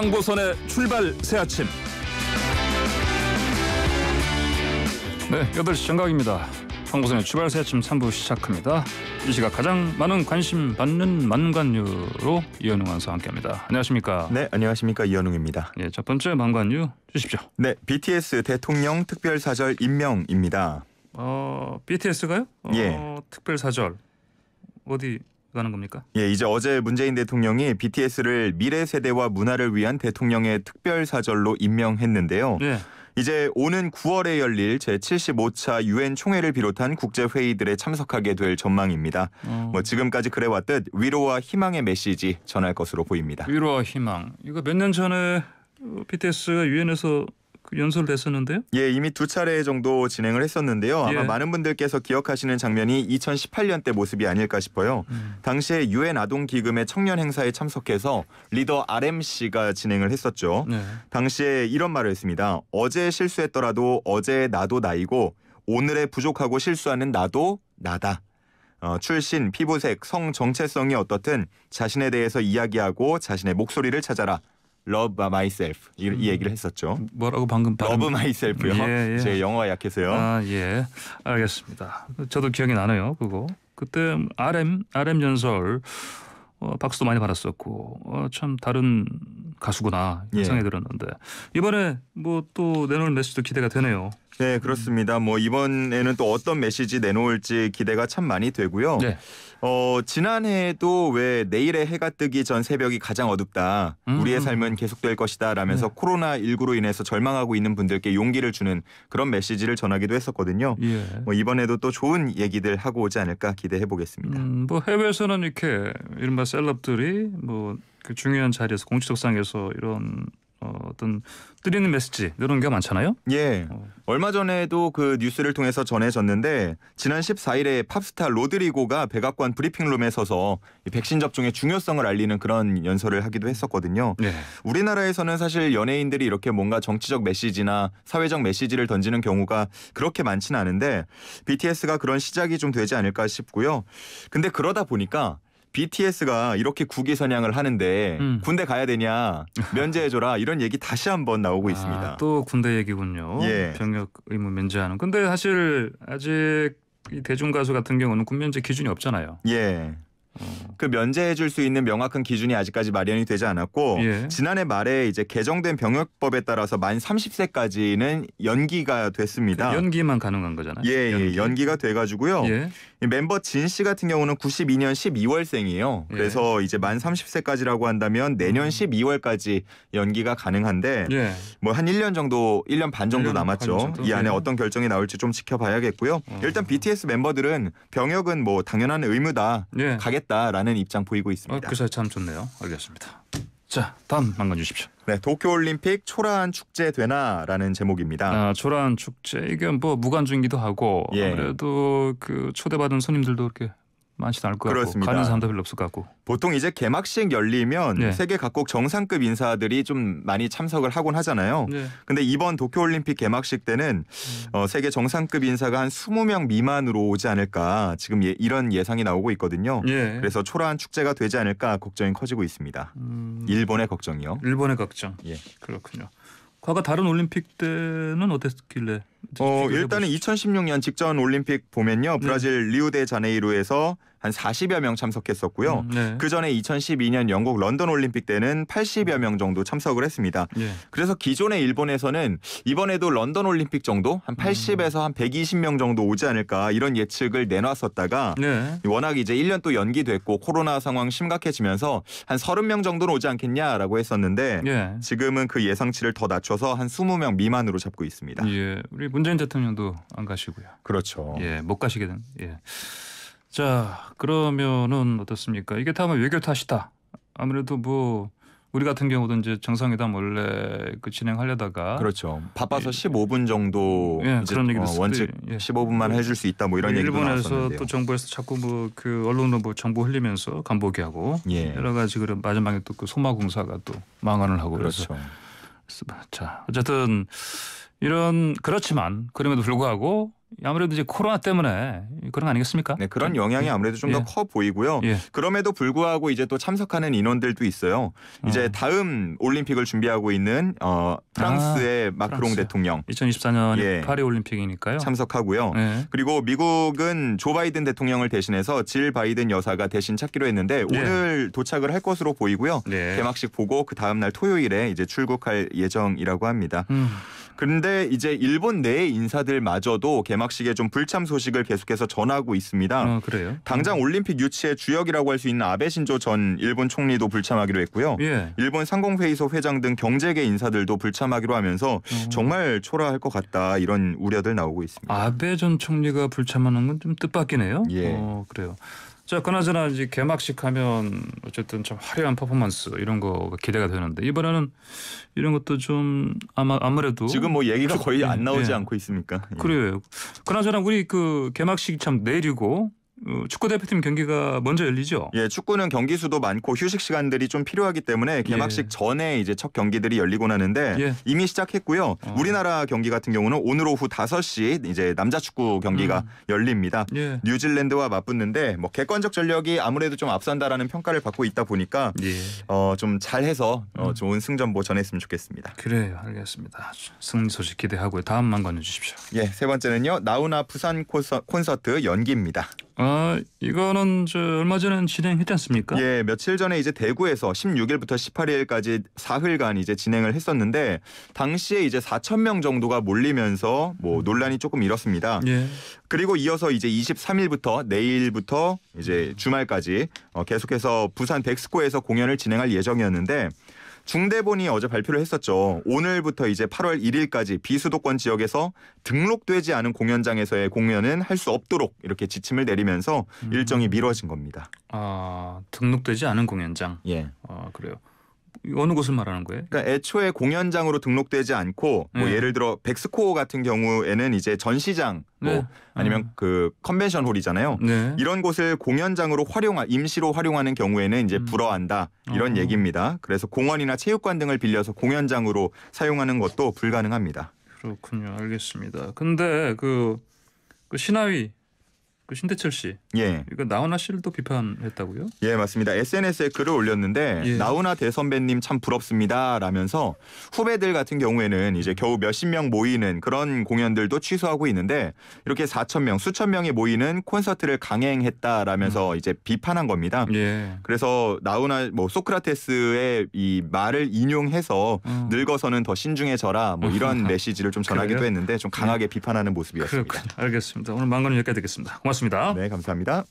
황보선의 출발 새 아침. 네, 8시 정각입니다. 황보선의 출발 새 아침 3부 시작합니다. 이 시각 가장 많은 관심 받는 만관유로 이현웅 아나운서와 함께합니다. 안녕하십니까? 네, 안녕하십니까. 이현웅입니다. 예, 첫 번째 만관유 주십시오. 네, BTS 대통령 특별사절 임명입니다. BTS가요? 예. 특별사절 어디 가는 겁니까? 예, 이제 어제 문재인 대통령이 BTS를 미래 세대와 문화를 위한 대통령의 특별사절로 임명했는데요. 예. 이제 오는 9월에 열릴 제75차 유엔 총회를 비롯한 국제 회의들에 참석하게 될 전망입니다. 지금까지 그래왔듯 위로와 희망의 메시지 전할 것으로 보입니다. 위로와 희망. 이거 몇 년 전에 BTS가 유엔에서 연설됐었는데요? 예, 이미 2차례 정도 진행을 했었는데요. 아마 예. 많은 분들께서 기억하시는 장면이 2018년 때 모습이 아닐까 싶어요. 당시에 유엔 아동기금의 청년 행사에 참석해서 리더 RM씨가 진행을 했었죠. 네. 당시에 이런 말을 했습니다. 어제 실수했더라도 어제 나도 나이고 오늘의 부족하고 실수하는 나도 나다. 출신, 피부색, 성 정체성이 어떻든 자신에 대해서 이야기하고 자신의 목소리를 찾아라. Love myself 이 얘기를 했었죠. 뭐라고 방금 Love myself요. 예, 예. 제 영어가 약해서요. 아, 예. 알겠습니다. 저도 기억이 나네요. 그거. 그때 RM 연설 박수도 많이 받았었고 참 다른 가수구나 예. 생각이 들었는데 이번에 뭐 또 내놓을 메시지도 기대가 되네요. 네, 그렇습니다. 이번에는 또 어떤 메시지 내놓을지 기대가 참 많이 되고요. 네. 지난해에도 왜 내일의 해가 뜨기 전 새벽이 가장 어둡다. 우리의 삶은 계속될 것이다 라면서 네. 코로나19로 인해서 절망하고 있는 분들께 용기를 주는 그런 메시지를 전하기도 했었거든요. 예. 이번에도 또 좋은 얘기들 하고 오지 않을까 기대해 보겠습니다. 해외에서는 이렇게 이른바 셀럽들이 그 중요한 자리에서 공식석상에서 이런 어떤 뜨리는 메시지 이런 게 많잖아요. 예. 얼마 전에도 그 뉴스를 통해서 전해졌는데 지난 14일에 팝스타 로드리고가 백악관 브리핑룸에 서서 백신 접종의 중요성을 알리는 그런 연설을 하기도 했었거든요. 네. 우리나라에서는 사실 연예인들이 이렇게 뭔가 정치적 메시지나 사회적 메시지를 던지는 경우가 그렇게 많지는 않은데 BTS가 그런 시작이 좀 되지 않을까 싶고요. 근데 그러다 보니까 BTS가 이렇게 국위선양을 하는데 군대 가야 되냐 면제해줘라 이런 얘기 다시 한번 나오고 있습니다. 또 군대 얘기군요. 예. 병역 의무 면제하는. 근데 사실 아직 이 대중가수 같은 경우는 군면제 기준이 없잖아요. 예. 그 면제해줄 수 있는 명확한 기준이 아직까지 마련이 되지 않았고 예. 지난해 말에 이제 개정된 병역법에 따라서 만 30세까지는 연기가 됐습니다. 연기만 가능한 거잖아요. 예, 연기가 돼가지고요. 예. 이 멤버 진 씨 같은 경우는 92년 12월생이에요. 예. 그래서 이제 만 30세까지라고 한다면 내년 12월까지 연기가 가능한데 예. 한 1년 정도, 1년 반 정도 1년 남았죠. 반 정도? 이 안에 예. 어떤 결정이 나올지 좀 지켜봐야겠고요. 일단 BTS 멤버들은 병역은 당연한 의무다. 예. 가겠다라는 입장 보이고 있습니다. 그 사이 참 좋네요. 알겠습니다. 자, 다음 만관 주십시오. 네, 도쿄올림픽 초라한 축제 되나라는 제목입니다. 초라한 축제 이게 무관중이기도 하고 예. 아무래도 그 초대받은 손님들도 이렇게 많지도 않을 것 같고 그렇습니다. 가는 사람도 별로 없을 것 같고. 보통 이제 개막식 열리면 네. 세계 각국 정상급 인사들이 좀 많이 참석을 하곤 하잖아요. 네. 근데 이번 도쿄올림픽 개막식 때는 세계 정상급 인사가 한 20명 미만으로 오지 않을까 지금 이런 예상이 나오고 있거든요. 예. 그래서 초라한 축제가 되지 않을까 걱정이 커지고 있습니다. 일본의 걱정이요. 일본의 걱정. 예. 그렇군요. 과거 다른 올림픽 때는 어땠길래? 일단은 2016년 직전 올림픽 보면요. 브라질 리우데자네이루에서 한 40여 명 참석했었고요. 네. 그 전에 2012년 영국 런던 올림픽 때는 80여 명 정도 참석을 했습니다. 예. 그래서 기존의 일본에서는 이번에도 런던 올림픽 정도 한 80에서 한 120명 정도 오지 않을까 이런 예측을 내놨었다가 네. 워낙 이제 1년 또 연기됐고 코로나 상황 심각해지면서 한 30명 정도는 오지 않겠냐라고 했었는데 예. 지금은 그 예상치를 더 낮춰서 한 20명 미만으로 잡고 있습니다. 예. 우리 문재인 대통령도 안 가시고요. 그렇죠. 예, 못 가시게 된. 예. 자, 그러면은 어떻습니까? 이게 다만 외교 탓이다. 아무래도 우리 같은 경우도 이제 정상회담 원래 진행하려다가 그렇죠. 바빠서 15분 정도 예, 이제 그런 얘기도 원칙 예. 15분만 해줄 수 있다 이런 얘기도 일본에서 나왔었는데요. 또 정부에서 자꾸 그 언론으로 정보 흘리면서 간보기 하고 예. 여러 가지 그런 마지막에 또 그 소마공사가 또 망언을 하고 그렇죠. 그래서 자, 어쨌든 그렇지만 그럼에도 불구하고 아무래도 이제 코로나 때문에 그런 거 아니겠습니까? 네, 그런 영향이 아무래도 좀 더 예. 커 보이고요. 예. 그럼에도 불구하고 이제 또 참석하는 인원들도 있어요. 이제 다음 올림픽을 준비하고 있는 프랑스의 마크롱 프랑스. 대통령 2024년 예. 파리 올림픽이니까요. 참석하고요. 예. 그리고 미국은 조 바이든 대통령을 대신해서 질 바이든 여사가 대신 찾기로 했는데 예. 오늘 도착을 할 것으로 보이고요. 네. 개막식 보고 그 다음 날 토요일에 이제 출국할 예정이라고 합니다. 음. 그런데 이제 일본 내 인사들마저도 개막식에 좀 불참 소식을 계속해서 전하고 있습니다. 그래요. 당장 올림픽 유치의 주역이라고 할 수 있는 아베 신조 전 일본 총리도 불참하기로 했고요. 예. 일본 상공회의소 회장 등 경제계 인사들도 불참하기로 하면서 정말 초라할 것 같다 이런 우려들 나오고 있습니다. 아베 전 총리가 불참하는 건 좀 뜻밖이네요. 예. 그래요. 자, 그나저나 이제 개막식 하면 어쨌든 좀 화려한 퍼포먼스 이런 거가 기대가 되는데 이번에는 이런 것도 좀 아무래도 지금 뭐 얘기가 거의 안 나오지 예. 않고 있습니까? 예. 그래요. 그나저나 우리 그 개막식 참 내일이고 축구 대표팀 경기가 먼저 열리죠. 예, 축구는 경기 수도 많고 휴식 시간들이 좀 필요하기 때문에 개막식 예. 전에 이제 첫 경기들이 열리곤 하는데 예. 이미 시작했고요. 우리나라 경기 같은 경우는 오늘 오후 5시 이제 남자 축구 경기가 열립니다. 예. 뉴질랜드와 맞붙는데 뭐 객관적 전력이 아무래도 좀 앞선다라는 평가를 받고 있다 보니까 예. 좀 잘해서 좋은 승전보 전했으면 좋겠습니다. 그래요. 알겠습니다. 승리 소식 기대하고요. 다음만 관해 주십시오. 예, 세 번째는요. 나훈아 부산 콘서트 연기입니다. 이거는 저 얼마 전에 진행했지 않습니까? 예, 며칠 전에 이제 대구에서 16일부터 18일까지 사흘간 이제 진행을 했었는데 당시에 이제 4천 명 정도가 몰리면서 뭐 논란이 조금 일었습니다. 예. 그리고 이어서 이제 23일부터 내일부터 이제 주말까지 계속해서 부산 백스코에서 공연을 진행할 예정이었는데 중대본이 어제 발표를 했었죠. 오늘부터 이제 8월 1일까지 비수도권 지역에서 등록되지 않은 공연장에서의 공연은 할 수 없도록 이렇게 지침을 내리면서 일정이 미뤄진 겁니다. 등록되지 않은 공연장. 예. 그래요. 어느 곳을 말하는 거예요? 그러니까 애초에 공연장으로 등록되지 않고 뭐 네. 예를 들어 백스코 같은 경우에는 이제 전시장 뭐 네. 아니면 그 컨벤션 홀이잖아요. 네. 이런 곳을 공연장으로 임시로 활용하는 경우에는 이제 불허한다 이런 얘기입니다. 그래서 공원이나 체육관 등을 빌려서 공연장으로 사용하는 것도 불가능합니다. 그렇군요. 알겠습니다. 근데 그 신하위 그 신대철 씨 예. 이거 나훈아 씨를 또 비판했다고요? 예, 맞습니다. SNS에 글을 올렸는데 예. 나훈아 대선배님 참 부럽습니다 라면서 후배들 같은 경우에는 이제 겨우 몇십 명 모이는 그런 공연들도 취소하고 있는데 이렇게 4천 명, 수천 명이 모이는 콘서트를 강행했다라면서 이제 비판한 겁니다. 예. 그래서 나훈아 뭐 소크라테스의 이 말을 인용해서 늙어서는 더 신중해져라 뭐 이런 메시지를 좀 전하기도 그래요? 했는데 좀 강하게 비판하는 모습이었습니다. 그렇군요. 알겠습니다. 오늘 망건은 여기까지 듣겠습니다. 고맙습니다. 네, 감사합니다.